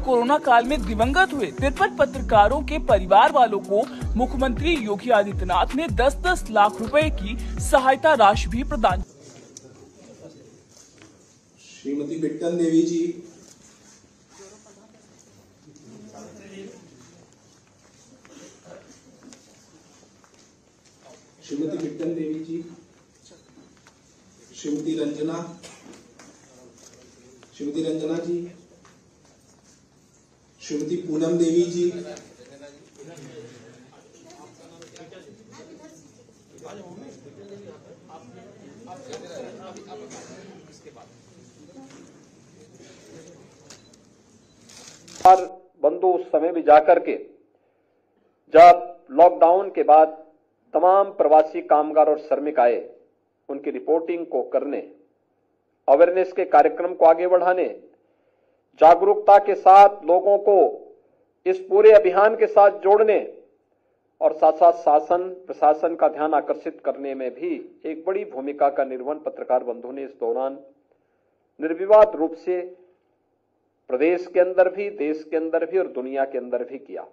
Corona काल में दिवंगत हुए 53 पत्रकारों के परिवार वालों को मुख्यमंत्री योगी आदित्यनाथ ने 10-10 लाख रुपए की सहायता राशि भी प्रदान। श्रीमती बिट्टन देवी जी, श्रीमती बिट्टन देवी जी, श्रीमती रंजना जी, श्रीमती पूनम देवी जी, बंधु उस समय भी जाकर के जब लॉकडाउन के बाद तमाम प्रवासी कामगार और श्रमिक आए, उनकी रिपोर्टिंग को करने, अवेयरनेस के कार्यक्रम को आगे बढ़ाने, जागरूकता के साथ लोगों को इस पूरे अभियान के साथ जोड़ने और साथ साथ शासन प्रशासन का ध्यान आकर्षित करने में भी एक बड़ी भूमिका का निर्वहन पत्रकार बंधुओं ने इस दौरान निर्विवाद रूप से प्रदेश के अंदर भी, देश के अंदर भी और दुनिया के अंदर भी किया।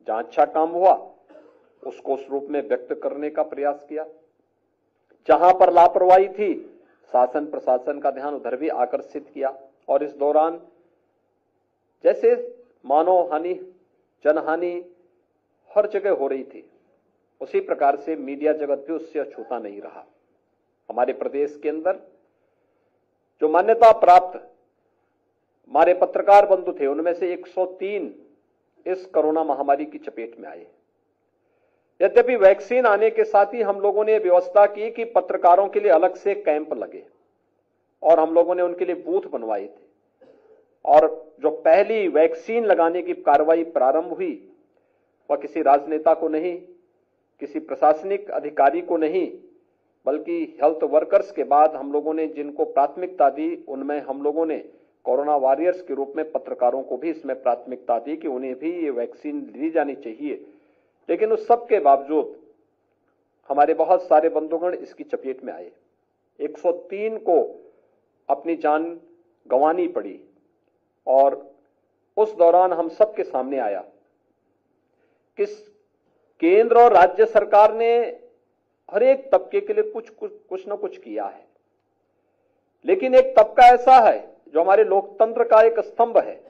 जहां अच्छा काम हुआ उसको उस रूप में व्यक्त करने का प्रयास किया, जहां पर लापरवाही थी शासन प्रशासन का ध्यान उधर भी आकर्षित किया। और इस दौरान जैसे मानव हानि, जनहानि हर जगह हो रही थी, उसी प्रकार से मीडिया जगत भी उससे अछूता नहीं रहा। हमारे प्रदेश के अंदर जो मान्यता प्राप्त हमारे पत्रकार बंधु थे, उनमें से 103 इस कोरोना महामारी की चपेट में आए। यद्यपि वैक्सीन आने के साथ ही हम लोगों ने व्यवस्था की कि पत्रकारों के लिए अलग से कैंप लगे और हम लोगों ने उनके लिए बूथ बनवाए थे। और जो पहली वैक्सीन लगाने की कार्रवाई प्रारंभ हुई वह किसी राजनेता को नहीं, किसी प्रशासनिक अधिकारी को नहीं, बल्कि हेल्थ वर्कर्स के बाद हम लोगों ने जिनको प्राथमिकता दी, उनमें हम लोगों ने कोरोना वॉरियर्स के रूप में पत्रकारों को भी इसमें प्राथमिकता दी कि उन्हें भी ये वैक्सीन दी जानी चाहिए। लेकिन उस सब के बावजूद हमारे बहुत सारे बंधुगण इसकी चपेट में आए। 103 को अपनी जान गंवानी पड़ी और उस दौरान हम सब के सामने आया कि केंद्र और राज्य सरकार ने हर एक तबके के लिए कुछ न कुछ किया है, लेकिन एक तबका ऐसा है जो हमारे लोकतंत्र का एक स्तंभ है,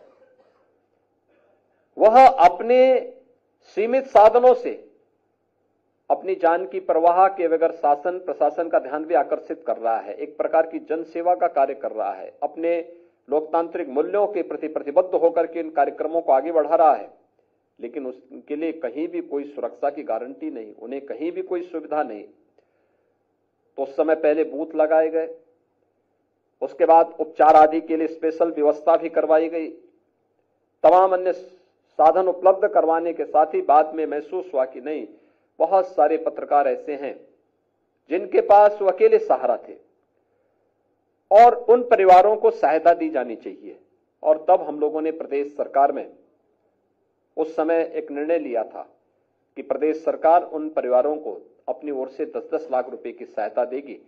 वह अपने सीमित साधनों से अपनी जान की परवाह के बगैर शासन प्रशासन का ध्यान भी आकर्षित कर रहा है, एक प्रकार की जन सेवा का कार्य कर रहा है, अपने लोकतांत्रिक मूल्यों के प्रति प्रतिबद्ध होकर के इन कार्यक्रमों को आगे बढ़ा रहा है। लेकिन उसके लिए कहीं भी कोई सुरक्षा की गारंटी नहीं, उन्हें कहीं भी कोई सुविधा नहीं। तो उस समय पहले बूथ लगाए गए, उसके बाद उपचार आदि के लिए स्पेशल व्यवस्था भी करवाई गई, तमाम अन्य साधन उपलब्ध करवाने के साथ ही बाद में महसूस हुआ कि नहीं, बहुत सारे पत्रकार ऐसे हैं जिनके पास वो अकेले सहारा थे और उन परिवारों को सहायता दी जानी चाहिए। और तब हम लोगों ने प्रदेश सरकार में उस समय एक निर्णय लिया था कि प्रदेश सरकार उन परिवारों को अपनी ओर से 10-10 लाख रुपए की सहायता देगी।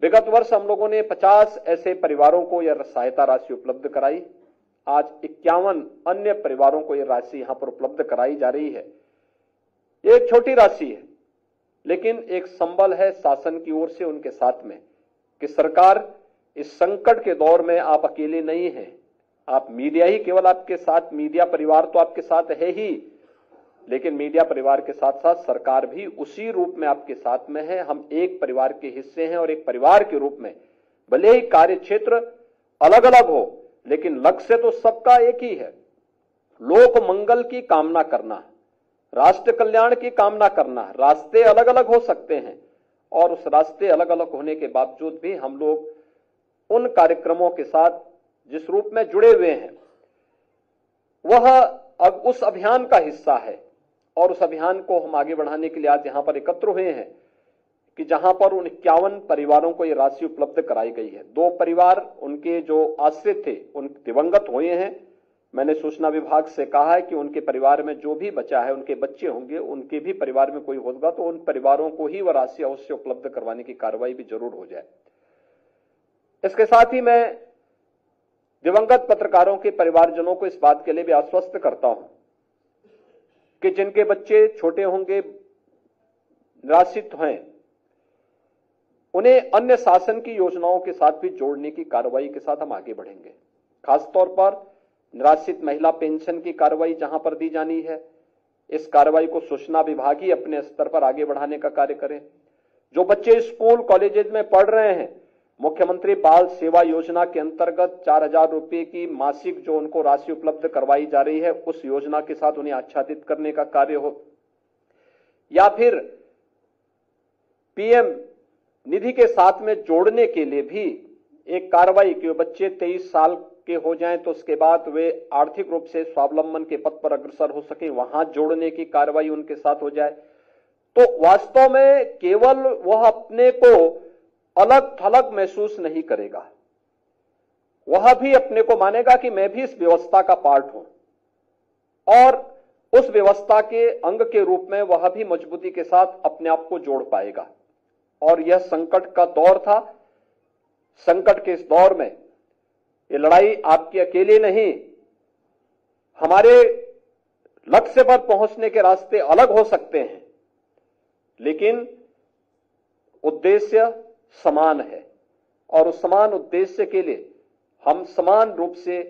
विगत वर्ष हम लोगों ने 50 ऐसे परिवारों को यह सहायता राशि उपलब्ध कराई। आज 51 अन्य परिवारों को यह राशि यहां पर उपलब्ध कराई जा रही है। ये एक छोटी राशि है, लेकिन एक संबल है शासन की ओर से उनके साथ में कि सरकार इस संकट के दौर में आप अकेले नहीं हैं। आप मीडिया ही केवल आपके साथ, मीडिया परिवार तो आपके साथ है ही, लेकिन मीडिया परिवार के साथ साथ सरकार भी उसी रूप में आपके साथ में है। हम एक परिवार के हिस्से हैं और एक परिवार के रूप में भले ही कार्य क्षेत्र अलग अलग हो, लेकिन लक्ष्य तो सबका एक ही है, लोक मंगल की कामना करना, राष्ट्र कल्याण की कामना करना। रास्ते अलग अलग हो सकते हैं और उस रास्ते अलग अलग होने के बावजूद भी हम लोग उन कार्यक्रमों के साथ जिस रूप में जुड़े हुए हैं वह अब उस अभियान का हिस्सा है। और उस अभियान को हम आगे बढ़ाने के लिए आज यहां पर एकत्र हुए हैं कि जहां पर उन 51 परिवारों को यह राशि उपलब्ध कराई गई है। 2 परिवार उनके जो आश्रित थे उन दिवंगत हुए हैं। मैंने सूचना विभाग से कहा है कि उनके परिवार में जो भी बचा है, उनके बच्चे होंगे, उनके भी परिवार में कोई होगा तो उन परिवारों को ही वह राशि अवश्य उपलब्ध करवाने की कार्रवाई भी जरूर हो जाए। इसके साथ ही मैं दिवंगत पत्रकारों के परिवारजनों को इस बात के लिए भी आश्वस्त करता हूं कि जिनके बच्चे छोटे होंगे, निराश्रित हैं, उन्हें अन्य शासन की योजनाओं के साथ भी जोड़ने की कार्रवाई के साथ हम आगे बढ़ेंगे। खासतौर पर निराश्रित महिला पेंशन की कार्रवाई जहां पर दी जानी है, इस कार्रवाई को सूचना विभाग ही अपने स्तर पर आगे बढ़ाने का कार्य करें। जो बच्चे स्कूल कॉलेजेस में पढ़ रहे हैं, मुख्यमंत्री बाल सेवा योजना के अंतर्गत 4,000 रुपए की मासिक जो उनको राशि उपलब्ध करवाई जा रही है, उस योजना के साथ उन्हें आच्छादित करने का कार्य हो, या फिर पीएम निधि के साथ में जोड़ने के लिए भी एक कार्रवाई कि बच्चे 23 साल के हो जाएं तो उसके बाद वे आर्थिक रूप से स्वावलंबन के पथ पर अग्रसर हो सके, वहां जोड़ने की कार्रवाई उनके साथ हो जाए। तो वास्तव में केवल वह अपने को अलग थलग महसूस नहीं करेगा, वह भी अपने को मानेगा कि मैं भी इस व्यवस्था का पार्ट हूं, और उस व्यवस्था के अंग के रूप में वह भी मजबूती के साथ अपने आप को जोड़ पाएगा। और यह संकट का दौर था। संकट के इस दौर में ये लड़ाई आपकी अकेले नहीं, हमारे लक्ष्य पर पहुंचने के रास्ते अलग हो सकते हैं, लेकिन उद्देश्य समान है, और उस समान उद्देश्य के लिए हम समान रूप से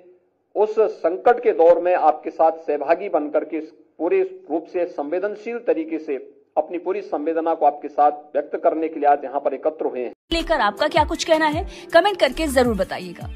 उस संकट के दौर में आपके साथ सहभागी बनकर के पूरे रूप से संवेदनशील तरीके से अपनी पूरी संवेदना को आपके साथ व्यक्त करने के लिए आज यहाँ पर एकत्र हुए हैं। लेकर आपका क्या कुछ कहना है, कमेंट करके जरूर बताइएगा।